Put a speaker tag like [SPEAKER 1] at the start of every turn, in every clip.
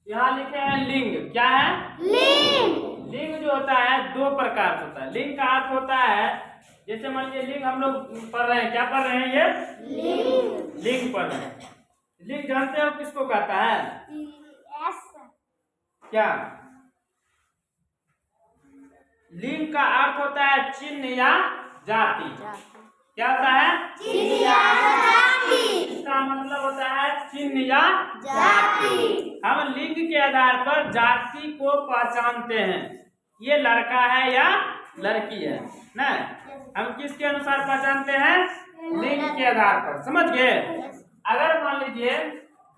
[SPEAKER 1] यहाँ लिखे हैं लिंग। क्या है?
[SPEAKER 2] लिंग।
[SPEAKER 1] लिंग जो होता है दो प्रकार से होता है। लिंग का अर्थ होता है, जैसे मान लीजिए लिंग हम लोग पढ़ रहे हैं, क्या पढ़ रहे हैं? ये
[SPEAKER 2] लिंग।
[SPEAKER 1] लिंग पढ़ रहे हैं। लिंग जानते हो किसको कहता है? क्या? लिंग का अर्थ होता है चिन्ह या जाति। क्या होता है?
[SPEAKER 2] चिन्ह या जाति।
[SPEAKER 1] इसका मतलब होता है चिन्ह या
[SPEAKER 2] जाति।
[SPEAKER 1] हम लिंग के आधार पर जाति को पहचानते हैं, ये लड़का है या लड़की है ना। हम किसके अनुसार पहचानते हैं? लिंग के आधार पर। समझ गए? अगर मान लीजिए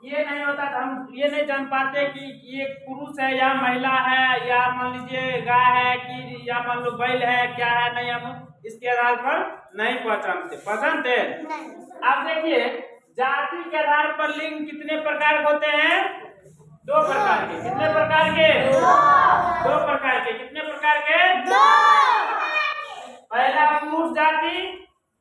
[SPEAKER 1] ये नहीं होता तो हम ये नहीं जान पाते कि ये पुरुष है या महिला है, या मान लीजिए गाय है कि या मान लो बैल है, क्या है, नहीं हम इसके आधार पर नहीं पहचानते। अब देखिए जाति के आधार पर लिंग कितने प्रकार के होते हैं? दो प्रकार के। कितने प्रकार के? दो प्रकार के। कितने प्रकार के? पहला पुरुष जाति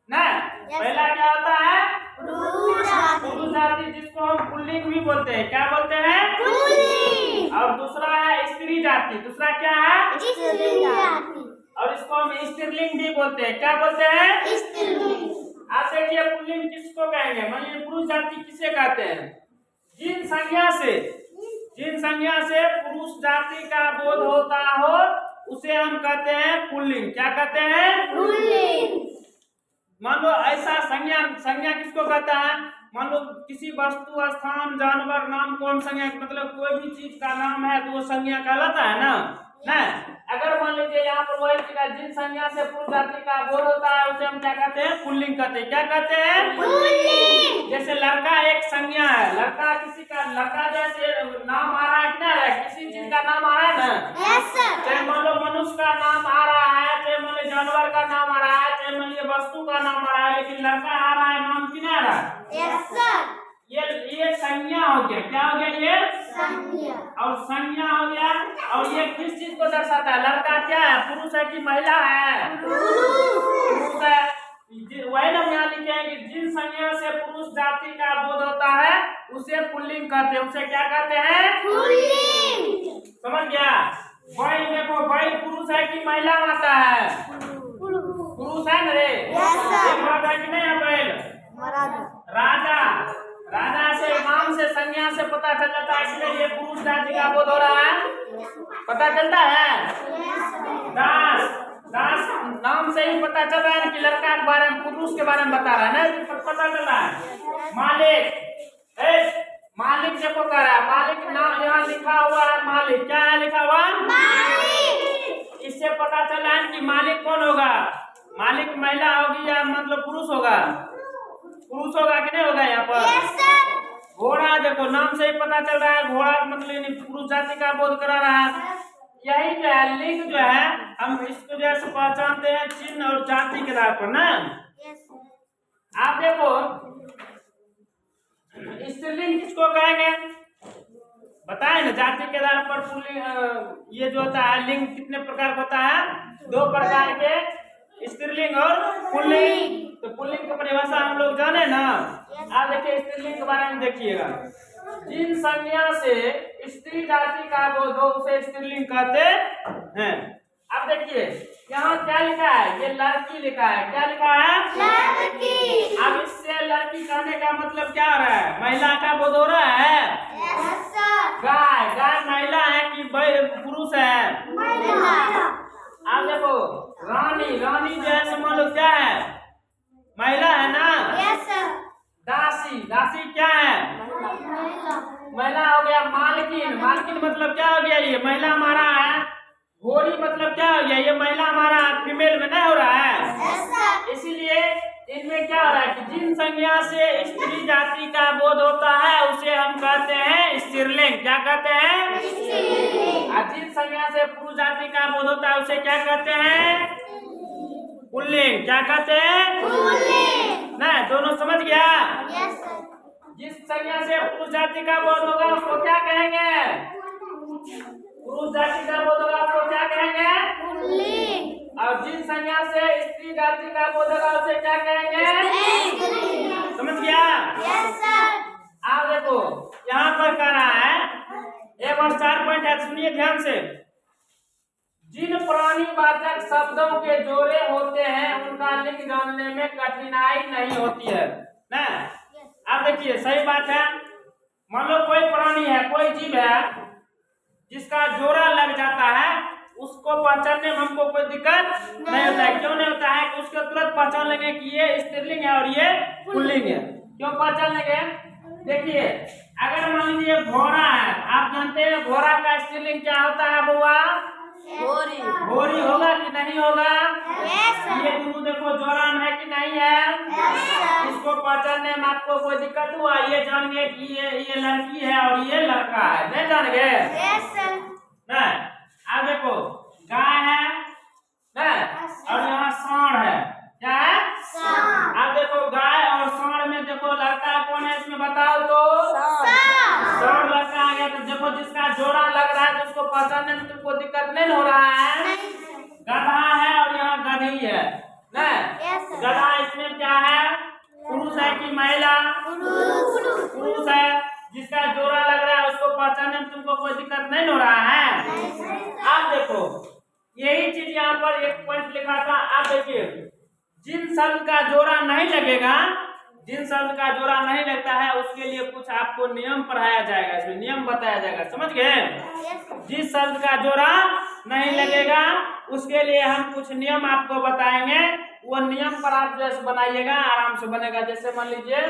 [SPEAKER 1] ना। पहला क्या होता है? पुरुष जाति, जिसको हम पुल्लिंग भी बोलते हैं। क्या बोलते हैं?
[SPEAKER 2] पुल्लिंग।
[SPEAKER 1] और दूसरा है स्त्री जाति। दूसरा क्या है?
[SPEAKER 2] स्त्री जाति।
[SPEAKER 1] और इसको हम स्त्रीलिंग भी बोलते हैं। क्या बोलते हैं?
[SPEAKER 2] स्त्रीलिंग।
[SPEAKER 1] आप देखिए पुल्लिंग किसको कहेंगे? मान लीजिए पुरुष जाति किसे कहते हैं? जिन संज्ञा से पुरुष जाति का बोध होता हो उसे हम कहते हैं पुल्लिंग। क्या कहते हैं?
[SPEAKER 2] पुल्लिंग।
[SPEAKER 1] मान लो ऐसा संज्ञा किसको कहता है? मान लो किसी वस्तु, स्थान, जानवर नाम को हम संज्ञा, मतलब कोई भी चीज का नाम है तो वो संज्ञा कहलाता है ना। अगर मान लीजिए यहाँ पर वही जिन संज्ञा से पुरुष जाति का बोध होता है उसे हम क्या कहते हैं? पुल्लिंग कहते हैं। क्या कहते हैं?
[SPEAKER 2] पुल्लिंग।
[SPEAKER 1] जैसे लड़का एक संज्ञा है। लड़का किसी का, लड़का जैसे नाम आ रहा है कि नहीं, किसी चीज का नाम आ रहा है ना। चाहे मान लो मनुष्य का नाम आ रहा है, चाहे मान लो जानवर का नाम आ रहा है, चाहे मान लो वस्तु का नाम आ रहा है, लेकिन लड़का आ रहा है, नाम की नहीं आ रहा है। ये संज्ञा हो गया। क्या हो गया? ये
[SPEAKER 2] संज्ञा।
[SPEAKER 1] और संज्ञा हो गया। और ये किस चीज को दर्शाता है? लड़का क्या है? पुरुष है कि महिला है? पुरुष है। वही ना यहाँ लिखे हैं कि जिन संज्ञा से पुरुष जाति का बोध होता है उसे पुल्लिंग कहते हैं। उसे क्या कहते हैं?
[SPEAKER 2] पुल्लिंग।
[SPEAKER 1] समझ गया? वही देखो, वही पुरुष है कि महिला माता है? पुरुष है ना रे। मर्द है कि नहीं है? बैल राजा से नाम से संज्ञा से पता चल जाता है, इसलिए ये पुरुष जाति का बोध हो रहा है। पता चलता है। दास नाम से ही पता चल रहा है कि लड़का के बारे में, पुरुष के बारे में बता रहा है ना, पता चल रहा है। मालिक देखो कह रहा है, मालिक नाम यहाँ लिखा हुआ है। मालिक क्या है लिखा हुआ?
[SPEAKER 2] मालिक।
[SPEAKER 1] इससे पता चल रहा है कि मालिक कौन होगा? मालिक महिला होगी या मतलब पुरुष होगा? पुरुष होगा कि नहीं होगा? यहाँ पर घोड़ा देखो, नाम से ही पता चल रहा है घोड़ा मतलब पुरुष जाति का बोध करा रहा है। यही जो है लिंग जो है, हम इसको जैसे पहचानते हैं चिन्ह और जाति के आधार पर ना। आप देखो स्त्रीलिंग किसको कहेंगे? बताए ना। जाति के आधार पर पुल्लिंग, ये जो होता है लिंग कितने प्रकार का होता है? दो प्रकार के, स्त्रीलिंग और पुल्लिंग। तो पुल्लिंग की परिभाषा हम लोग जाने ना। आप देखिए स्त्रीलिंग के बारे में देखिएगा। जिन संज्ञा से स्त्री जाति का बोध हो उसे स्त्रीलिंग कहते हैं। अब देखिए यहाँ क्या लिखा है? ये लड़की लिखा है। क्या लिखा है?
[SPEAKER 2] लड़की।
[SPEAKER 1] अब इससे लड़की कहने का मतलब क्या हो रहा है? महिला का बोध हो रहा है। गाय महिला है कि पुरुष है?
[SPEAKER 2] महिला।
[SPEAKER 1] आप देखो रानी जो है समझ लो क्या है? महिला है ना। दासी क्या है? महिला हो गया। मालकिन मतलब क्या हो गया? ये महिला हमारा है। घोड़ी मतलब क्या हो गया? ये महिला हमारा फीमेल में नहीं हो रहा है। इसीलिए इनमें क्या हो रहा है कि जिन संज्ञा से स्त्री जाति का बोध होता है उसे हम कहते हैं स्त्रीलिंग। क्या कहते हैं?
[SPEAKER 2] स्त्रीलिंग।
[SPEAKER 1] और जिन संज्ञा से पुरुष जाति का बोध होता है उसे क्या कहते हैं? पुल्लिंग। क्या कहते हैं?
[SPEAKER 2] पुल्लिंग।
[SPEAKER 1] नहीं, दोनों समझ गया? जिस संज्ञा से पुरुष जाति का बोध होगा उसको क्या कहेंगे? पुरुष जाति का बोध होगा उसको क्या कहेंगे?
[SPEAKER 2] पुल्लिंग।
[SPEAKER 1] और जिन संज्ञा से स्त्री जाति का बोध होगा उसे क्या कहेंगे? समझ गया?
[SPEAKER 2] Yes sir.
[SPEAKER 1] आप देखो यहाँ पर कह रहा है, एक पास 4 पॉइंट है, सुनिए ध्यान से। जिन प्राणीवाचक शब्दों के जोड़े होते हैं उनका लिंग जानने में कठिनाई नहीं होती है ना। आप देखिए सही बात है। मान लो कोई प्राणी है, कोई जीव है जिसका जोड़ा लग जाता है, उसको पहचानने में हमको कोई दिक्कत नहीं होता है। क्यों नहीं होता है? कि उसको तुरंत पहचान लेंगे कि ये स्त्रीलिंग है और ये पुल्लिंग है। क्यों पहचान लेंगे? देखिए अगर मान लीजिए घोड़ा है, आप जानते हैं घोड़ा का स्त्रीलिंग क्या होता है बुआ?
[SPEAKER 2] घोड़ी।
[SPEAKER 1] घोड़ी होगा कि नहीं होगा?
[SPEAKER 2] Yes, sir.
[SPEAKER 1] ये दोनों देखो जोड़ा में है कि नहीं है?
[SPEAKER 2] Yes, sir.
[SPEAKER 1] इसको पहचानने में आपको कोई दिक्कत हुआ? ये जान गए कि ये लड़की है और ये लड़का है, नहीं जान गए?
[SPEAKER 2] Yes, sir.
[SPEAKER 1] नहीं। अब देखो गाय है ना, और यहाँ सांड है। क्या है?
[SPEAKER 2] सांड।
[SPEAKER 1] अब देखो गाय और सांड में देखो लड़का कौन है इसमें बताओ तो? सांड लड़का आ गया। तो देखो जिसका जोड़ा लग रहा है तो उसको पहचानने में तुमको दिक्कत नहीं हो रहा है। गधा है और यहाँ गधी है ना।
[SPEAKER 2] Yes, sir.
[SPEAKER 1] गधा इसमें क्या है? पुरुष है कि महिला? पुरुष है। जिसका जोड़ा लग रहा है उसको पहचानने में तुमको कोई दिक्कत नहीं हो रहा है। आप देखो यही चीज यहाँ पर एक पॉइंट लिखा था। आप देखिए जिन शब्द का जोड़ा नहीं लगेगा, जिन शब्द का जोड़ा नहीं लगता है उसके लिए कुछ आपको नियम पढ़ाया जाएगा, इसमें नियम बताया जाएगा, समझ गए? जिस शब्द का जोड़ा नहीं लगेगा उसके लिए हम कुछ नियम आपको बताएंगे। वो नियम पर आप जैसे बनाइएगा आराम से बनेगा। जैसे मान लीजिए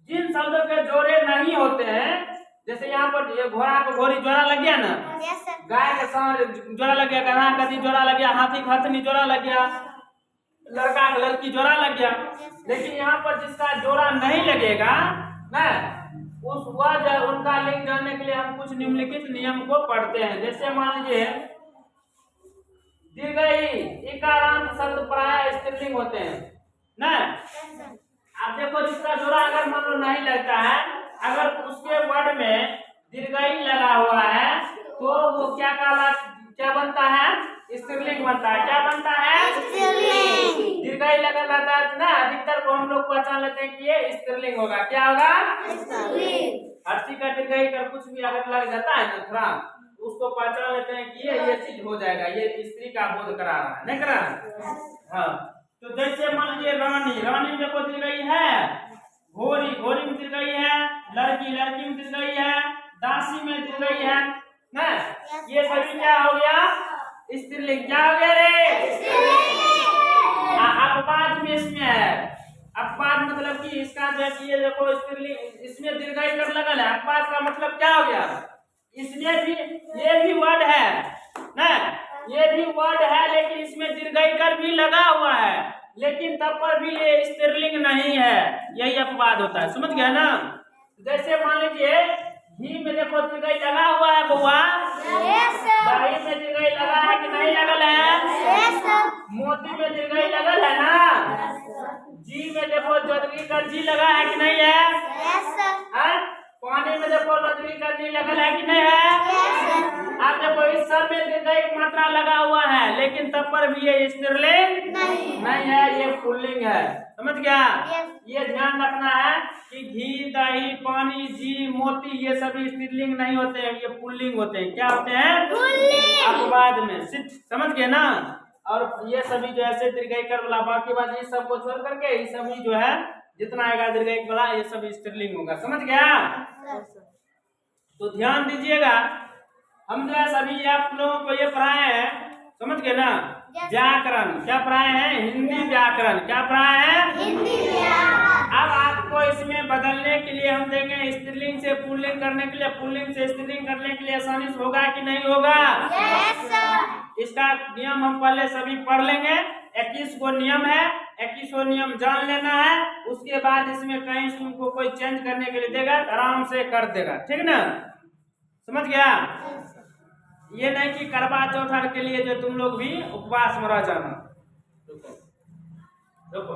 [SPEAKER 1] जिन शब्दों के जोड़े नहीं होते हैं, जैसे यहाँ पर ये घोड़ा को घोड़ी जोड़ा लग गया ना,
[SPEAKER 2] Yes, sir.
[SPEAKER 1] गाय के सांड जोड़ा लग गया, गधा गधी जोड़ा लग गया, हाथी हथनी जोड़ा लग गया, लड़का का लड़की जोड़ा लग गया। लेकिन यहाँ पर जिसका जोड़ा नहीं लगेगा ना, उनका लिंग जानने के लिए हम कुछ निम्नलिखित नियम को पढ़ते हैं। जैसे मान लीजिए दीर्घई इकारांत शब्द प्राय स्त्रीलिंग होते हैं ना। आप देखो जिसका जोड़ा अगर मान लो नहीं लगता है, अगर उसके वर्ड में दीर्घई लगा हुआ है तो वो क्या बनता है? स्त्रीलिंग बनता है। क्या बनता है?
[SPEAKER 2] स्त्रीलिंग।
[SPEAKER 1] दीर्घई लगा रहता है ना, अधिकतर को हम लोग पहचान लेते हैं कि ये स्त्रीलिंग होगा। क्या होगा?
[SPEAKER 2] स्त्रीलिंग।
[SPEAKER 1] हर्षी का दीर्घई कर कुछ भी अगर लग जाता है ना थोड़ा, उसको पहचान लेते हैं कि ये चीज हो जाएगा, ये स्त्री का बोध करा रहा है, नहीं करा रहा? हाँ। तो जैसे मान लीजिए रानी में देखो दीर्घई है, घोड़ी में दीर्घई है, लड़की में दीर्घई है, दासी में दीर्घई है ना। ये सभी क्या हो गया? स्त्रीलिंग। क्या हो गया रे? अपवाद में इसमें है। अपवाद मतलब कि इसका जो है कि ये देखो स्त्रीलिंग, इसमें दीर्घई कर लगल है। अपवाद का मतलब क्या हो गया? इसमें भी ये भी वर्ड है ना, ये भी वर्ड है लेकिन इसमें दीर्घई कर भी लगा हुआ है, लेकिन तब पर भी ये स्त्रीलिंग नहीं है। यही अपवाद होता है, समझ गया ना? जैसे मान लीजिए घी में देखो दीर्घई लगा हुआ है बउआ, दही में दीर्घई लगा है कि नहीं लगल है? मोती में दीर्घई लगल है ना? जी में देखो जोदगी का जी लगा है कि नहीं है? पानी में देखो लदगी का जी लगल है कि नहीं है? आप देखो इस सब में दीर्घई की मात्रा लगा हुआ है, लेकिन तब पर भी ये स्त्रीलिंग नहीं है, ये पुल्लिंग है। समझ गया? ये ध्यान रखना है कि घी दही पानी जी मोती ये सभी स्त्रीलिंग नहीं होते हैं, ये पुल्लिंग होते हैं। क्या होते हैं? अपवाद में। समझ गए ना? और ये सभी जो है दीर्घई कर वाला, बाकी बात ये सब को छोड़ करके ये सभी जो है जितना आएगा दीर्घई वाला ये सब स्त्रीलिंग होगा। समझ गया? तो ध्यान दीजिएगा, हम जो है सभी आप लोगों को ये पढ़ाए हैं, समझ गए ना? व्याकरण क्या पढ़ाए हैं? हिंदी व्याकरण। क्या पढ़ाए हैं?
[SPEAKER 2] हिंदी व्याकरण।
[SPEAKER 1] अब आपको इसमें बदलने के लिए हम देंगे स्त्रीलिंग से पुल्लिंग करने के लिए, पुल्लिंग से स्त्रीलिंग करने के लिए आसानी से होगा कि नहीं होगा?
[SPEAKER 2] Yes, sir.
[SPEAKER 1] इसका नियम हम पहले सभी पढ़ लेंगे। 21 को नियम है, 21 को नियम जान लेना है। उसके बाद इसमें कहीं तुमको कोई चेंज करने के लिए देगा आराम से कर देगा, ठीक ना? समझ गया? ये नहीं कि करवा चौथ के लिए जो तुम लोग भी उपवास में रह जाना। देखो